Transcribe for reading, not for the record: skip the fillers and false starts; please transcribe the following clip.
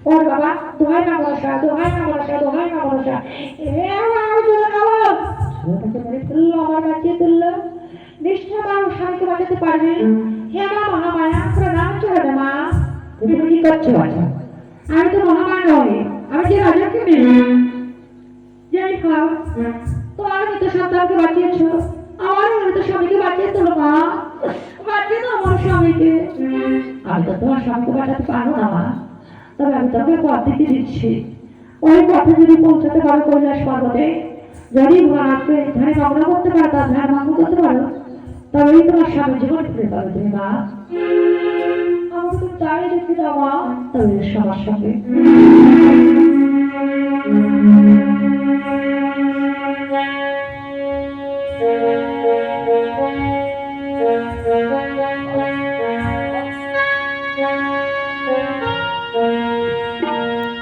ওর বাবা দোহাই না বসা দোহাই না বসা দোহাই না বসা এ আমার জন্য খাবার ছোটকে মেরে তুললো আমার বাচ্চা তুললো নিশ্চয় আমার স্বামীকে বাঁচাতে পারবে হে আমার মহামায়া প্রণাম চলে মা তুমি কি করছো আমি তো মহামায়া নই আমি যে রাজাকে মেয়ে যাই খাও তোমার মতো সন্তানকে বাঁচিয়েছো আমার মতো স্বামীকে বাঁচিয়ে তোলো মা বাঁচিয়ে তো আমার স্বামীকে আমি তো তোমার স্বামীকে বাঁচাতে পারবো না মা তবে আমি তোকে পথ দিতে দিচ্ছি ওই পথে যদি পৌঁছাতে পারো কৈলাস পর্বতে যদি ভগবানকে ধ্যানে মগ্ন করতে পারো তার ধ্যান ভঙ্গ করতে পারো তবেই তোমার স্বামী জীবন ফিরে পাবে তুমি মা আমার তো তাই দেখতে দাও মা তবে সবার সঙ্গে